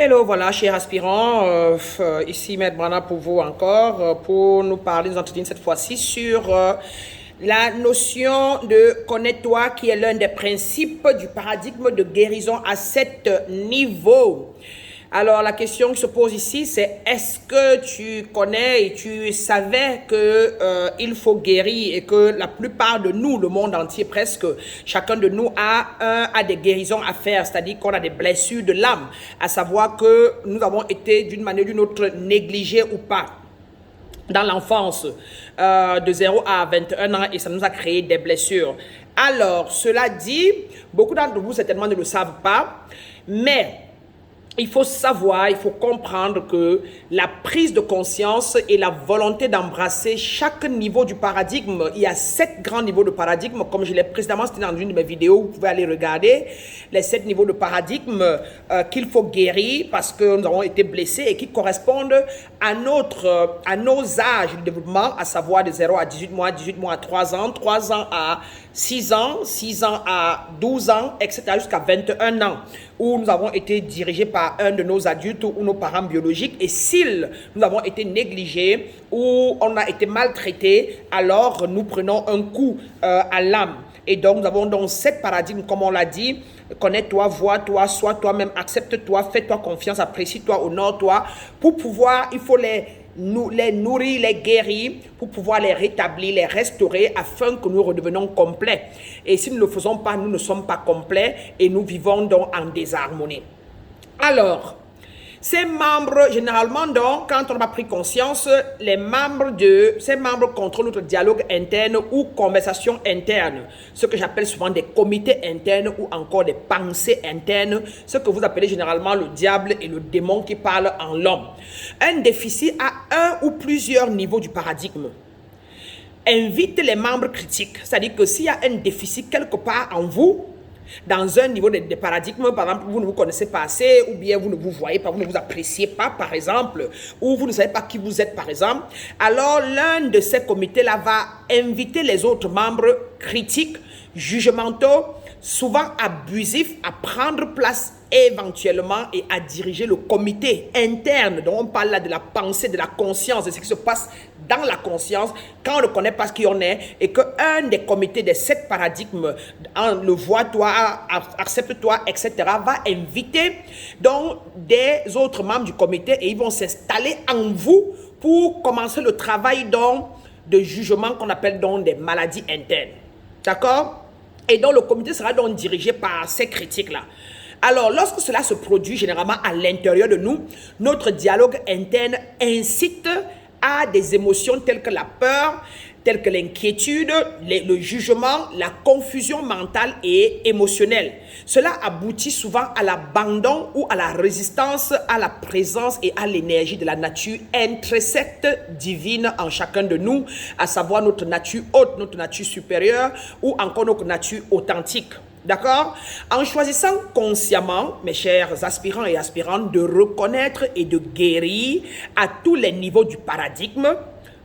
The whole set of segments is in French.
Hello, voilà, chers aspirants, ici Maître Brana pour vous encore, pour nous parler, nous entretenir cette fois-ci sur la notion de connais-toi qui est l'un des principes du paradigme de guérison à 7 niveaux. Alors, la question qui se pose ici, c'est est-ce que tu connais et tu savais que il faut guérir et que la plupart de nous, le monde entier presque, chacun de nous a des guérisons à faire, c'est-à-dire qu'on a des blessures de l'âme, à savoir que nous avons été d'une manière ou d'une autre négligés ou pas dans l'enfance de 0 à 21 ans et ça nous a créé des blessures. Alors, cela dit, beaucoup d'entre vous certainement ne le savent pas, mais il faut savoir, il faut comprendre que la prise de conscience et la volonté d'embrasser chaque niveau du paradigme, il y a 7 grands niveaux de paradigme, comme je l'ai précédemment cité dans une de mes vidéos, vous pouvez aller regarder les 7 niveaux de paradigme qu'il faut guérir parce que nous avons été blessés et qui correspondent à nos âges de développement, à savoir de 0 à 18 mois, 18 mois à 3 ans, 3 ans à 6 ans, 6 ans à 12 ans, etc. jusqu'à 21 ans, où nous avons été dirigés par un de nos adultes ou nos parents biologiques. Et si nous avons été négligés ou on a été maltraités, alors nous prenons un coup à l'âme. Et donc, nous avons donc 7 paradigmes, comme on l'a dit. Connais-toi, vois-toi, sois toi-même, accepte-toi, fais-toi confiance, apprécie-toi, honore-toi. Pour pouvoir, il faut les nourrir, les guérir, pour pouvoir les rétablir, les restaurer, afin que nous redevenions complets. Et si nous ne le faisons pas, nous ne sommes pas complets et nous vivons donc en désharmonie. Alors, ces membres, généralement donc, quand on a pris conscience, ces membres contrôlent notre dialogue interne ou conversation interne, ce que j'appelle souvent des comités internes ou encore des pensées internes, ce que vous appelez généralement le diable et le démon qui parlent en l'homme. Un déficit à un ou plusieurs niveaux du paradigme invite les membres critiques, c'est-à-dire que s'il y a un déficit quelque part en vous, dans un niveau de paradigme, par exemple, vous ne vous connaissez pas assez, ou bien vous ne vous voyez pas, vous ne vous appréciez pas, par exemple, ou vous ne savez pas qui vous êtes, par exemple, alors l'un de ces comités-là va inviter les autres membres critiques, jugementaux, souvent abusifs, à prendre place éventuellement et à diriger le comité interne. Donc on parle là de la pensée, de la conscience, de ce qui se passe dans la conscience quand on ne connaît pas ce qui on est et qu'un des comités des 7 paradigmes, le vois-toi, accepte-toi, etc., va inviter donc des autres membres du comité et ils vont s'installer en vous pour commencer le travail donc de jugement qu'on appelle donc des maladies internes. D'accord? Et donc le comité sera donc dirigé par ces critiques-là. Alors, lorsque cela se produit généralement à l'intérieur de nous, notre dialogue interne incite à des émotions telles que la peur, telles que l'inquiétude, le jugement, la confusion mentale et émotionnelle. Cela aboutit souvent à l'abandon ou à la résistance à la présence et à l'énergie de la nature intrinsèque divine en chacun de nous, à savoir notre nature haute, notre nature supérieure ou encore notre nature authentique. D'accord? En choisissant consciemment, mes chers aspirants et aspirantes, de reconnaître et de guérir à tous les niveaux du paradigme,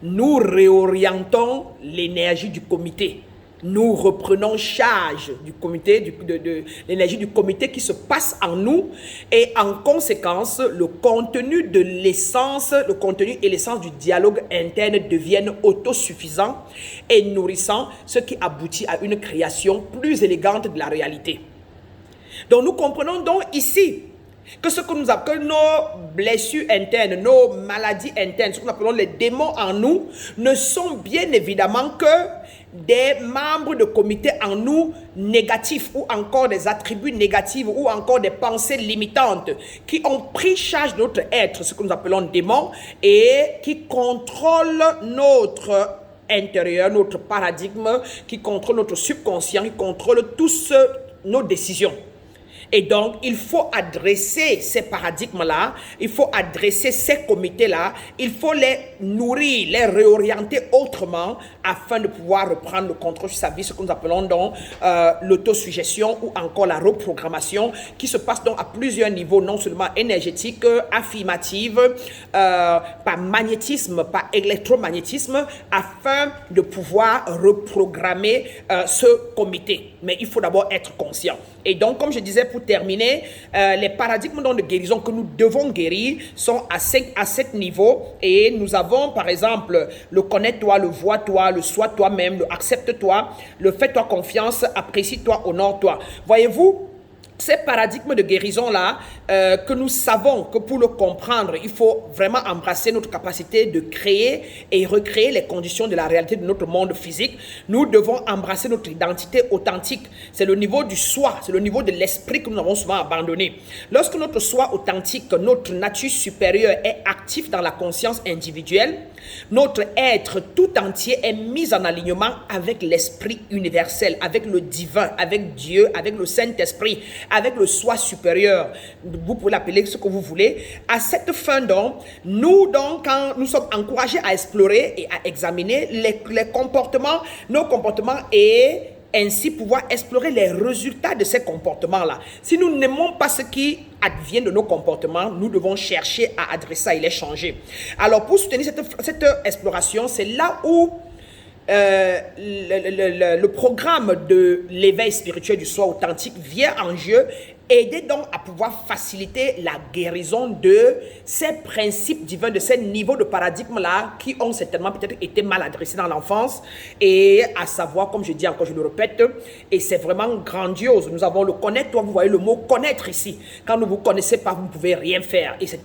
nous réorientons l'énergie du comité. Nous reprenons charge du comité, de l'énergie du comité qui se passe en nous et en conséquence, le contenu de l'essence, le contenu et l'essence du dialogue interne deviennent autosuffisants et nourrissants, ce qui aboutit à une création plus élégante de la réalité. Donc nous comprenons donc ici que ce que nous appelons nos blessures internes, nos maladies internes, ce que nous appelons les démons en nous, ne sont bien évidemment que des membres de comité en nous négatifs ou encore des attributs négatifs ou encore des pensées limitantes qui ont pris charge de notre être, ce que nous appelons démons, et qui contrôlent notre intérieur, notre paradigme, qui contrôlent notre subconscient, qui contrôlent tous nos décisions. Et donc, il faut adresser ces paradigmes-là, il faut adresser ces comités-là, il faut les nourrir, les réorienter autrement afin de pouvoir reprendre le contrôle sur sa vie, ce que nous appelons donc l'autosuggestion ou encore la reprogrammation qui se passe donc à plusieurs niveaux, non seulement énergétique, affirmative, par magnétisme, par électromagnétisme, afin de pouvoir reprogrammer ce comité. Mais il faut d'abord être conscient. Et donc, comme je disais, pour terminer, les paradigmes donc, de guérison que nous devons guérir sont à 7 niveaux. Et nous avons, par exemple, le connais-toi, le vois-toi, le sois-toi-même, le accepte-toi, le fais-toi confiance, apprécie-toi, honore-toi. Voyez-vous, ces paradigmes de guérison-là, que nous savons que pour le comprendre, il faut vraiment embrasser notre capacité de créer et recréer les conditions de la réalité de notre monde physique. Nous devons embrasser notre identité authentique. C'est le niveau du soi, c'est le niveau de l'esprit que nous avons souvent abandonné. Lorsque notre soi authentique, notre nature supérieure est active dans la conscience individuelle, notre être tout entier est mis en alignement avec l'esprit universel, avec le divin, avec Dieu, avec le Saint-Esprit, avec le soi supérieur. Vous pouvez l'appeler ce que vous voulez. À cette fin, donc, quand nous sommes encouragés à explorer et à examiner les comportements, nos comportements et ainsi pouvoir explorer les résultats de ces comportements-là. Si nous n'aimons pas ce qui advient de nos comportements, nous devons chercher à adresser ça et les changer. Alors, pour soutenir cette exploration, c'est là où le programme de l'éveil spirituel du soi authentique vient en jeu, aider donc à pouvoir faciliter la guérison de ces principes divins, de ces niveaux de paradigme-là qui ont certainement peut-être été mal adressés dans l'enfance, et à savoir, comme je dis encore, je le répète, et c'est vraiment grandiose. Nous avons le connaître, toi vous voyez le mot connaître ici. Quand vous ne vous connaissez pas, vous ne pouvez rien faire, et c'est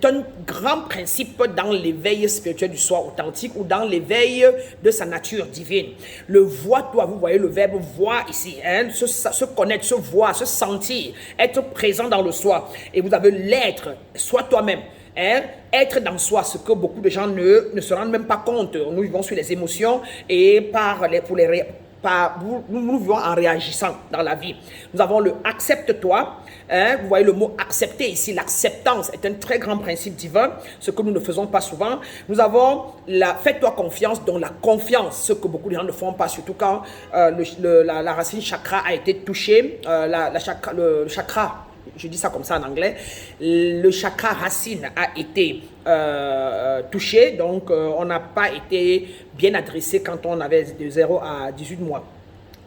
un grand principe dans l'éveil spirituel du soi authentique ou dans l'éveil de sa nature divine. Le vois-toi, vous voyez le verbe voir ici, hein, se connaître, se voir, se sentir, être présent dans le soi. Et vous avez l'être, sois toi-même. Hein? Être dans soi, ce que beaucoup de gens ne se rendent même pas compte. Nous vivons sur les émotions et nous vivons en réagissant dans la vie. Nous avons le accepte-toi. Hein? Vous voyez le mot accepter ici. L'acceptance est un très grand principe divin, ce que nous ne faisons pas souvent. Nous avons la fais-toi confiance, dont la confiance, ce que beaucoup de gens ne font pas, surtout quand la racine chakra a été touchée, le chakra. Je dis ça comme ça en anglais. Le chakra racine a été touché, donc on n'a pas été bien adressé quand on avait de 0 à 18 mois.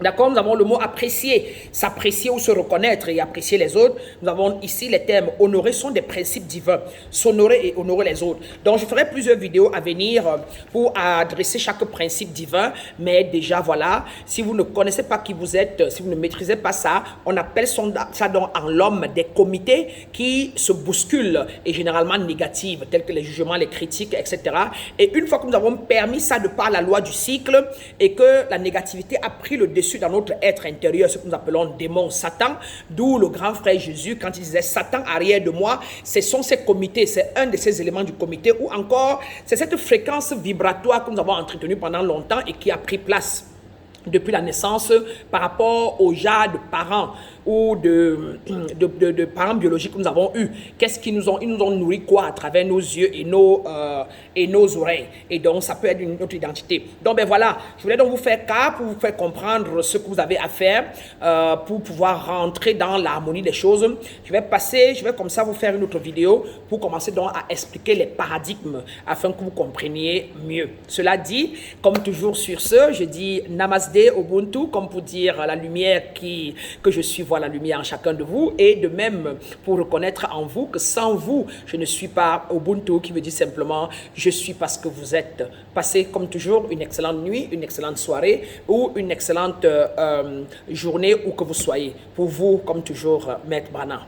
D'accord, nous avons le mot apprécier, s'apprécier ou se reconnaître et apprécier les autres. Nous avons ici les termes honorer sont des principes divins, s'honorer et honorer les autres. Donc je ferai plusieurs vidéos à venir pour adresser chaque principe divin, mais déjà voilà, si vous ne connaissez pas qui vous êtes, si vous ne maîtrisez pas ça, on appelle ça donc en l'homme des comités qui se bousculent et généralement négatives, tels que les jugements, les critiques, etc. Et une fois que nous avons permis ça de par la loi du cycle et que la négativité a pris le dessus dans notre être intérieur, ce que nous appelons démon, Satan, d'où le grand frère Jésus, quand il disait Satan arrière de moi, ce sont ces comités, c'est un de ces éléments du comité, ou encore c'est cette fréquence vibratoire que nous avons entretenue pendant longtemps et qui a pris place depuis la naissance par rapport aux genres de parents ou de parents biologiques que nous avons eus. Ils nous ont nourri quoi à travers nos yeux et nos oreilles. Et donc, ça peut être notre identité. Donc, ben voilà, je voulais donc vous faire cas pour vous faire comprendre ce que vous avez à faire pour pouvoir rentrer dans l'harmonie des choses. Je vais comme ça vous faire une autre vidéo pour commencer donc à expliquer les paradigmes afin que vous compreniez mieux. Cela dit, comme toujours sur ce, je dis Namaste, Ubuntu, comme pour dire la lumière que je suis, la lumière en chacun de vous, et de même pour reconnaître en vous que sans vous, je ne suis pas Ubuntu, qui veut dire simplement je suis parce que vous êtes. Passez comme toujours une excellente nuit, une excellente soirée ou une excellente journée où que vous soyez. Pour vous, comme toujours, Maître Brana.